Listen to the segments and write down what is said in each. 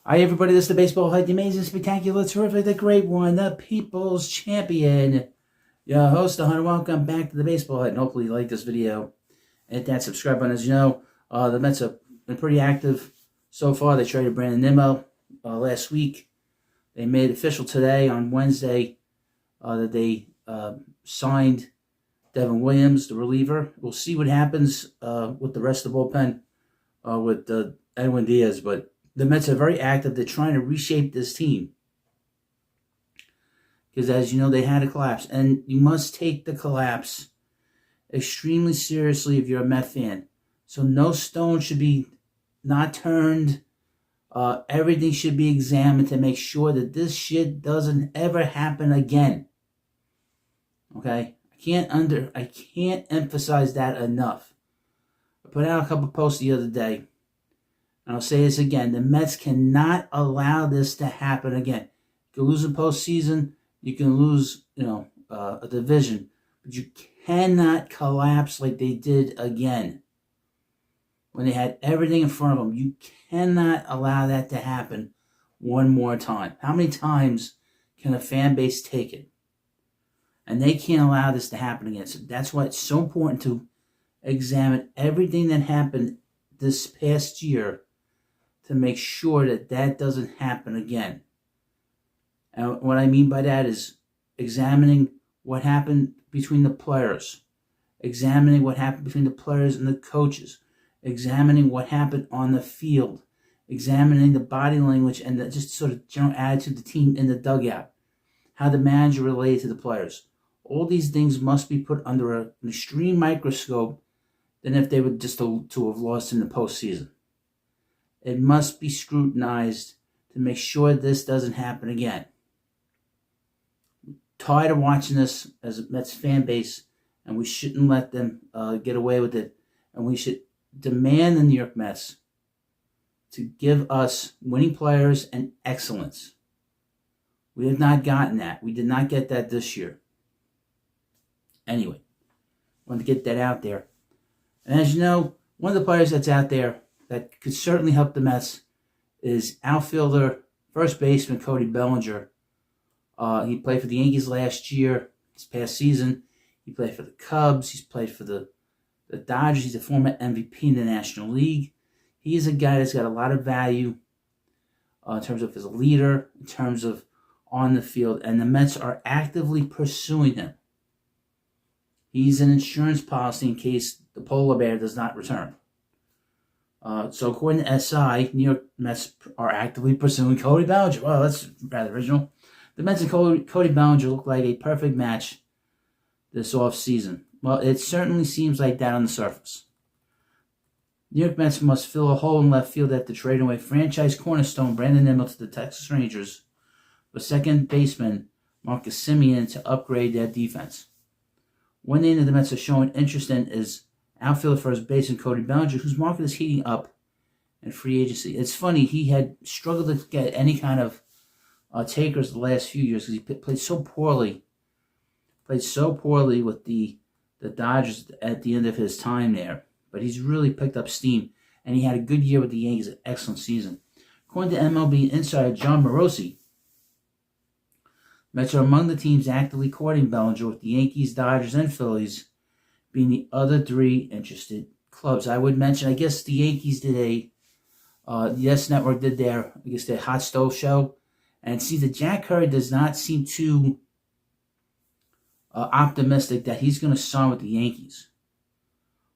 Hi, everybody. This is the Baseball Head, the amazing, spectacular, terrific, the great one, the people's champion. Your host, the Hunter. Welcome back to the Baseball Head, and hopefully you like this video. Hit that subscribe button. As you know, the Mets have been pretty active so far. They traded Brandon Nimmo last week. They made it official today on Wednesday that they signed Devin Williams, the reliever. We'll see what happens with the rest of the bullpen with Edwin Diaz, but the Mets are very active. They're trying to reshape this team because, as you know, they had a collapse, and you must take the collapse extremely seriously if you're a Met fan. So no stone should be not turned. Everything should be examined to make sure that this shit doesn't ever happen again. Okay, I can't emphasize that enough. I put out a couple posts the other day. And I'll say this again, the Mets cannot allow this to happen again. You can lose in postseason, you can lose, a division, but you cannot collapse like they did again. When they had everything in front of them, you cannot allow that to happen one more time. How many times can a fan base take it? And they can't allow this to happen again. So that's why it's so important to examine everything that happened this past year to make sure that that doesn't happen again. And what I mean by that is examining what happened between the players, examining what happened between the players and the coaches, examining what happened on the field, examining the body language and the just sort of general attitude of the team in the dugout, how the manager related to the players. All these things must be put under an extreme microscope than if they were just to have lost in the postseason. It must be scrutinized to make sure this doesn't happen again. I'm tired of watching this as a Mets fan base, and we shouldn't let them get away with it. And we should demand the New York Mets to give us winning players and excellence. We have not gotten that. We did not get that this year. Anyway, I wanted to get that out there. And as you know, one of the players that's out there that could certainly help the Mets is outfielder, first baseman Cody Bellinger. He played for the Yankees last year, this past season. He played for the Cubs. He's played for the Dodgers. He's a former MVP in the National League. He is a guy that's got a lot of value in terms of as a leader, in terms of on the field, and the Mets are actively pursuing him. He's an insurance policy in case the polar bear does not return. So according to SI, New York Mets are actively pursuing Cody Bellinger. Well, that's rather original. The Mets and Cody Bellinger look like a perfect match this offseason. Well, it certainly seems like that on the surface. New York Mets must fill a hole in left field after trading away franchise cornerstone Brandon Nimmo to the Texas Rangers with second baseman Marcus Semien to upgrade their defense. One name that the Mets are showing interest in is outfielder first baseman Cody Bellinger, whose market is heating up in free agency. It's funny, he had struggled to get any kind of takers the last few years because he played so poorly. Played so poorly with the Dodgers at the end of his time there. But he's really picked up steam, and he had a good year with the Yankees, an excellent season. According to MLB insider John Morosi, Mets are among the teams actively courting Bellinger, with the Yankees, Dodgers, and Phillies being the other three interested clubs. I would mention, I guess the Yankees did Yes Network did their hot stove show, and see that Jack Curry does not seem too optimistic that he's going to sign with the Yankees,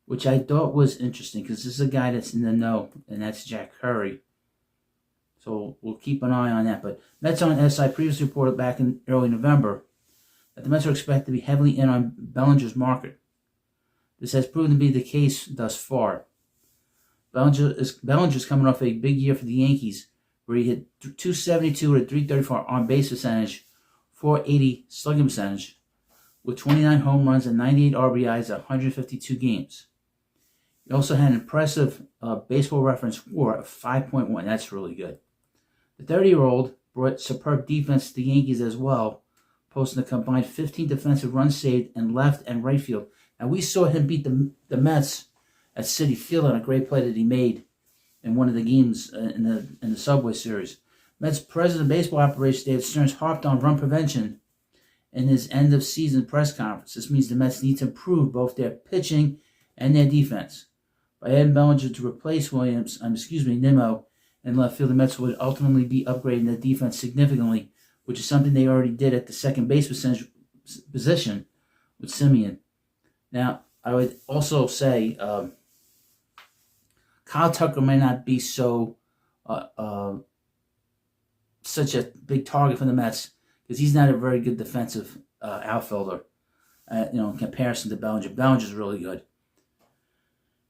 which I thought was interesting because this is a guy that's in the know, and that's Jack Curry. So we'll keep an eye on that. But Mets on SI previously reported back in early November that the Mets are expected to be heavily in on Bellinger's market. This has proven to be the case thus far. Bellinger's coming off a big year for the Yankees, where he hit .272 with a .334 on-base percentage, .480 slugging percentage, with 29 home runs and 98 RBIs at 152 games. He also had an impressive baseball reference score of 5.1. That's really good. The 30-year-old brought superb defense to the Yankees as well, posting a combined 15 defensive runs saved in left and right field. And we saw him beat the Mets at Citi Field on a great play that he made in one of the games in the Subway Series. Mets president of baseball operations David Stearns harped on run prevention in his end-of-season press conference. This means the Mets need to improve both their pitching and their defense. By adding Bellinger to replace Nimmo in left field, the Mets would ultimately be upgrading their defense significantly, which is something they already did at the second base position with Semien. Now, I would also say Kyle Tucker may not be such a big target for the Mets because he's not a very good defensive outfielder. In comparison to Bellinger. Bellinger's really good.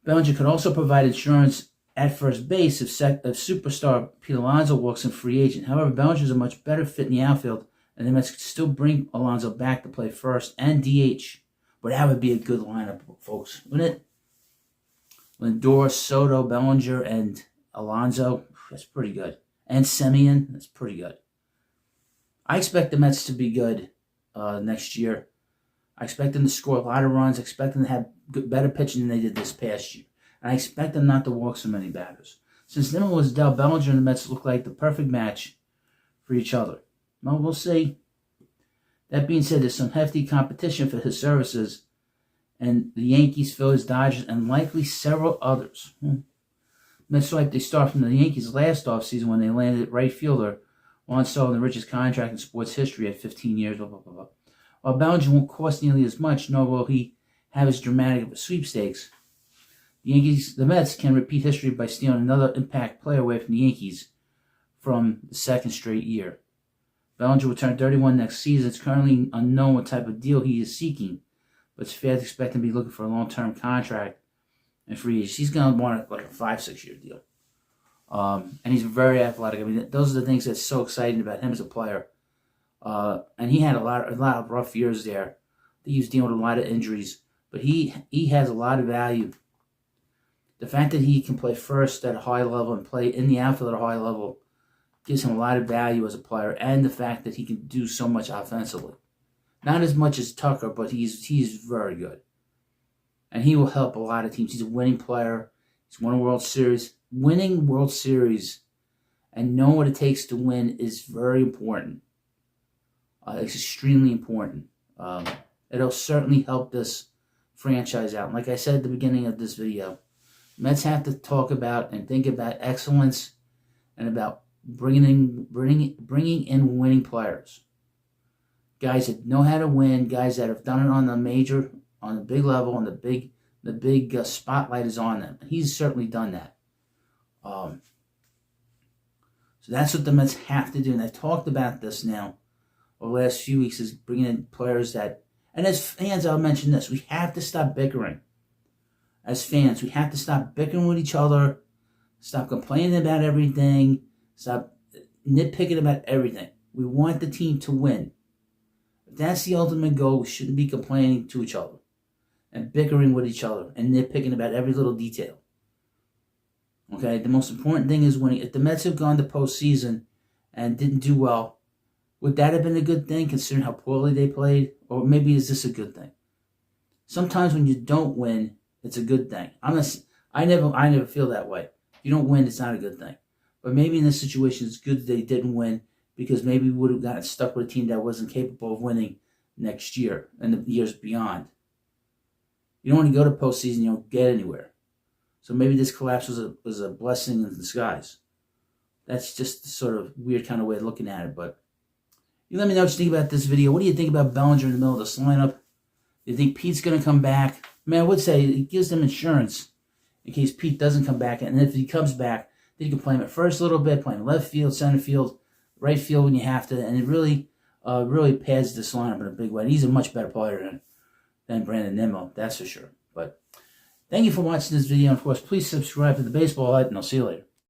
Bellinger could also provide insurance at first base if superstar Pete Alonso walks in free agent. However, Bellinger is a much better fit in the outfield, and the Mets could still bring Alonso back to play first and DH. But that would be a good lineup, folks, wouldn't it? Lindor, Soto, Bellinger, and Alonso, that's pretty good. And Semien, that's pretty good. I expect the Mets to be good next year. I expect them to score a lot of runs. I expect them to have better pitching than they did this past year. And I expect them not to walk so many batters. Since Nimmo was dealt, Bellinger and the Mets look like the perfect match for each other. Well, we'll see. That being said, there's some hefty competition for his services, and the Yankees, Phillies, Dodgers, and likely several others. Mets like they start from the Yankees last offseason when they landed right fielder Juan Soto, the richest contract in sports history at 15 years, blah, blah, blah, blah. While Bellinger won't cost nearly as much, nor will he have as dramatic of a sweepstakes, the Mets can repeat history by stealing another impact player away from the Yankees from the second straight year. Bellinger will turn 31 next season. It's currently unknown what type of deal he is seeking, but it's fair to expect him to be looking for a long-term contract and free agent. He's going to want like a 5-6 year deal. And he's very athletic. I mean, those are the things that's so exciting about him as a player. And he had a lot of rough years there. He was dealing with a lot of injuries, but he has a lot of value. The fact that he can play first at a high level and play in the outfield at a high level gives him a lot of value as a player, and the fact that he can do so much offensively. Not as much as Tucker, but he's very good. And he will help a lot of teams. He's a winning player. He's won a World Series. Winning World Series and knowing what it takes to win is very important. It's extremely important. It'll certainly help this franchise out. And like I said at the beginning of this video, Mets have to talk about and think about excellence and about bringing in winning players. Guys that know how to win, guys that have done it on the big level, and the big spotlight is on them. He's certainly done that. So that's what the Mets have to do. And I've talked about this now over the last few weeks, is bringing in players that, and as fans, I'll mention this, we have to stop bickering. As fans, we have to stop bickering with each other, stop complaining about everything, stop nitpicking about everything. We want the team to win. If that's the ultimate goal, we shouldn't be complaining to each other and bickering with each other and nitpicking about every little detail. Okay, the most important thing is winning. If the Mets have gone to postseason and didn't do well, would that have been a good thing considering how poorly they played? Or maybe is this a good thing? Sometimes when you don't win, it's a good thing. I never feel that way. If you don't win, it's not a good thing. But maybe in this situation, it's good that they didn't win, because maybe we would have gotten stuck with a team that wasn't capable of winning next year and the years beyond. You don't want to go to postseason, you don't get anywhere. So maybe this collapse was a blessing in disguise. That's just the sort of weird kind of way of looking at it. But you let me know what you think about this video. What do you think about Bellinger in the middle of this lineup? Do you think Pete's going to come back? I mean, I would say it gives them insurance in case Pete doesn't come back. And if he comes back, then you can play him at first a little bit, play him left field, center field, right field when you have to. And it really pads this lineup in a big way. And he's a much better player than Brandon Nimmo, that's for sure. But thank you for watching this video. And of course, please subscribe to the Baseball Hut, and I'll see you later.